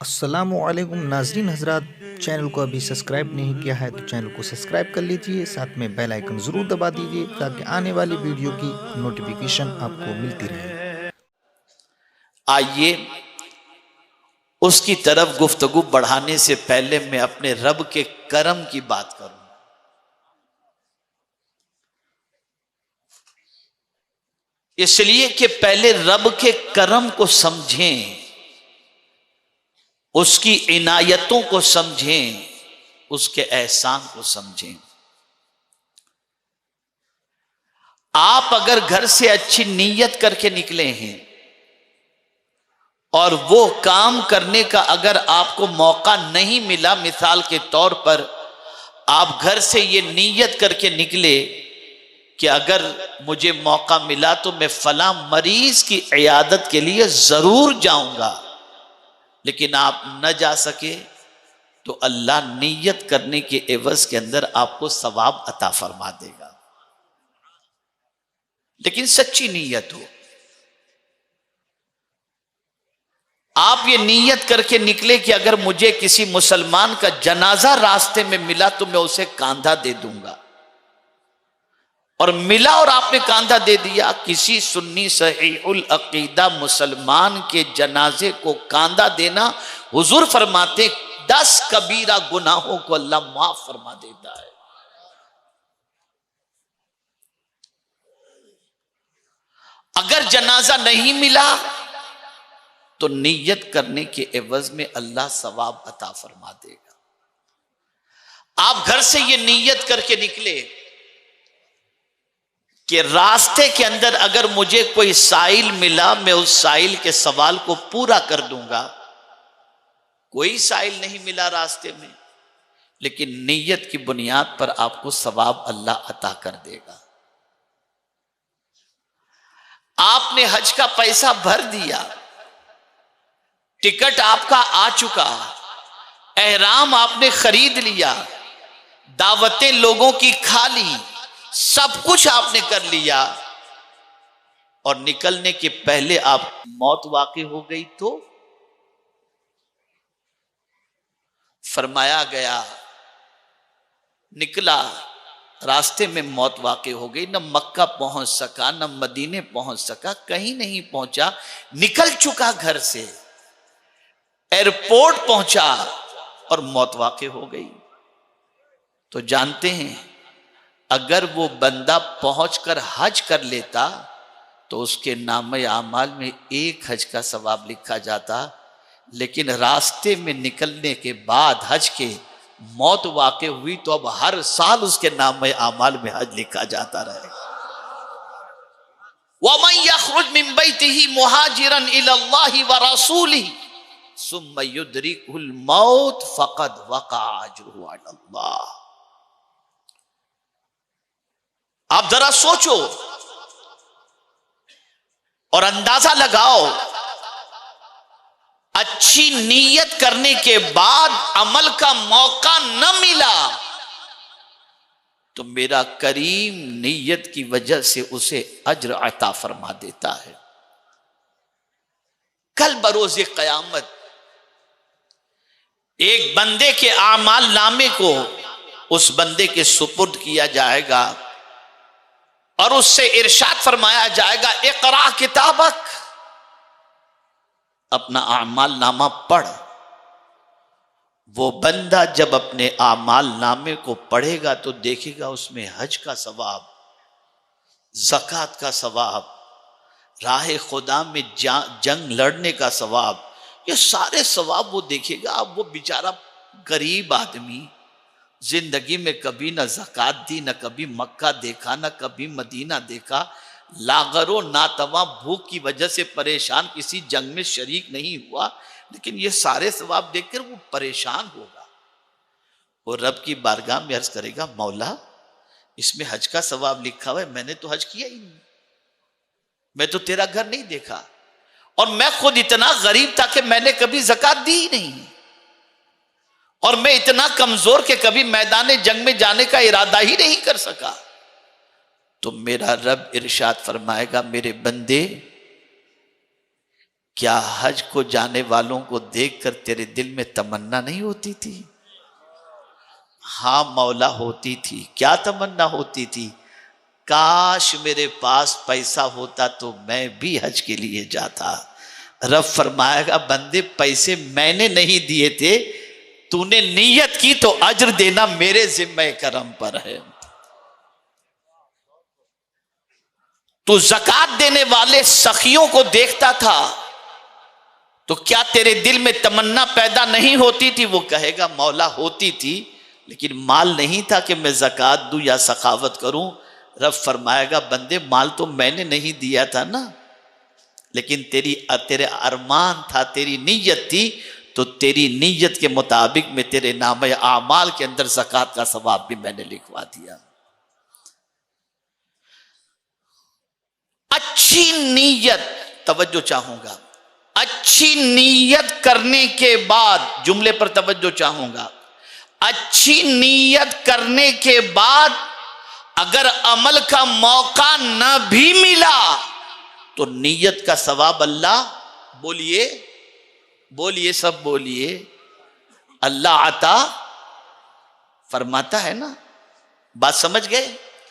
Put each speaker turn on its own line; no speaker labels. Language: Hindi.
अस्सलामुअलैकुम नाजरीन हजरात, चैनल को अभी सब्सक्राइब नहीं किया है तो चैनल को सब्सक्राइब कर लीजिए। साथ में बेल आइकन ज़रूर दबा दीजिए ताकि आने वाली वीडियो की नोटिफिकेशन आपको मिलती रहे।
आइए उसकी तरफ गुफ्तगू बढ़ाने से पहले मैं अपने रब के करम की बात करूं। इसलिए कि पहले रब के करम को समझें, उसकी इनायतों को समझें, उसके एहसान को समझें। आप अगर घर से अच्छी नीयत करके निकले हैं और वो काम करने का अगर आपको मौका नहीं मिला, मिसाल के तौर पर आप घर से ये नीयत करके निकले कि अगर मुझे मौका मिला तो मैं फला मरीज की इयादत के लिए जरूर जाऊंगा, लेकिन आप न जा सके तो अल्लाह नीयत करने के एवज के अंदर आपको सवाब अता फरमा देगा, लेकिन सच्ची नीयत हो। आप ये नीयत करके निकले कि अगर मुझे किसी मुसलमान का जनाजा रास्ते में मिला तो मैं उसे कांधा दे दूंगा, और मिला और आपने कांधा दे दिया। किसी सुन्नी सहीहुल अकीदा मुसलमान के जनाजे को कांधा देना, हुजूर फरमाते 10 कबीरा गुनाहों को अल्लाह माफ फरमा देता है। अगर जनाजा नहीं मिला तो नियत करने के एवज में अल्लाह सवाब अता फरमा देगा। आप घर से ये नियत करके निकले कि रास्ते के अंदर अगर मुझे कोई साइल मिला, मैं उस साइल के सवाल को पूरा कर दूंगा। कोई साइल नहीं मिला रास्ते में, लेकिन नीयत की बुनियाद पर आपको सवाब अल्लाह अता कर देगा। आपने हज का पैसा भर दिया, टिकट आपका आ चुका, एहराम आपने खरीद लिया, दावतें लोगों की खा ली, सब कुछ आपने कर लिया, और निकलने के पहले आप मौत वाक़ई हो गई तो फरमाया गया, निकला रास्ते में मौत वाक़ई हो गई, न मक्का पहुंच सका, न मदीने पहुंच सका, कहीं नहीं पहुंचा, निकल चुका घर से, एयरपोर्ट पहुंचा और मौत वाक़ई हो गई। तो जानते हैं, अगर वो बंदा पहुंचकर हज कर लेता तो उसके नामे आमाल में 1 हज का सवाब लिखा जाता, लेकिन रास्ते में निकलने के बाद हज के मौत वाक़ई हुई तो अब हर साल उसके नामे आमाल में हज लिखा जाता रहेगा। वमन यखरुज मिन बैतिही मुहाजिरन इलल्लाहि व रसूलिही सुम्मा युद्रिकुहुल मौत फक़द वक़अ अज्रुहु अलल्लाह। आप जरा सोचो और अंदाजा लगाओ, अच्छी नीयत करने के बाद अमल का मौका न मिला तो मेरा करीम नीयत की वजह से उसे अज्र अता फरमा देता है। कल बरोज़े क़यामत एक बंदे के आमाल नामे को उस बंदे के सुपुर्द किया जाएगा और उससे इरशाद फरमाया जाएगा, इक़रा किताबक, अपना आमाल नामा पढ़। वो बंदा जब अपने आमाल नामे को पढ़ेगा तो देखेगा उसमें हज का सवाब, ज़कात का सवाब, राह खुदा में जंग लड़ने का सवाब, ये सारे सवाब वो देखेगा। अब वो बेचारा गरीब आदमी, जिंदगी में कभी न ज़कात दी, न कभी मक्का देखा, न कभी मदीना देखा, लागरो नातवा भूख की वजह से परेशान, किसी जंग में शरीक नहीं हुआ, लेकिन ये सारे सवाब देखकर वो परेशान होगा। वो रब की बारगाह में अर्ज करेगा, मौला इसमें हज का सवाब लिखा हुआ है, मैंने तो हज किया ही नहीं, मैं तो तेरा घर नहीं देखा, और मैं खुद इतना गरीब था कि मैंने कभी ज़कात दी ही नहीं, और मैं इतना कमजोर कि कभी मैदान जंग में जाने का इरादा ही नहीं कर सका। तो मेरा रब इरशाद फरमाएगा, मेरे बंदे क्या हज को जाने वालों को देखकर तेरे दिल में तमन्ना नहीं होती थी? हाँ मौला होती थी। क्या तमन्ना होती थी? काश मेरे पास पैसा होता तो मैं भी हज के लिए जाता। रब फरमाएगा बंदे पैसे मैंने नहीं दिए थे, तूने नीयत की तो अज्र देना मेरे जिम्मे करम पर है। तू ज़कात देने वाले सखियों को देखता था तो क्या तेरे दिल में तमन्ना पैदा नहीं होती थी? वो कहेगा मौला होती थी, लेकिन माल नहीं था कि मैं ज़कात दूं या सखावत करूं। रब फरमाएगा बंदे माल तो मैंने नहीं दिया था ना, लेकिन तेरे अरमान था, तेरी नीयत थी, तो तेरी नीयत के मुताबिक मैं तेरे नामे आमाल के अंदर ज़कात का सवाब भी मैंने लिखवा दिया। अच्छी नीयत, तवज्जो चाहूंगा, अच्छी नीयत करने के बाद, जुमले पर तवज्जो चाहूंगा, अच्छी नीयत करने के बाद अगर अमल का मौका न भी मिला तो नीयत का सवाब अल्लाह, बोलिए बोलिए सब बोलिए, अल्लाह अता फरमाता है ना। बात समझ गए?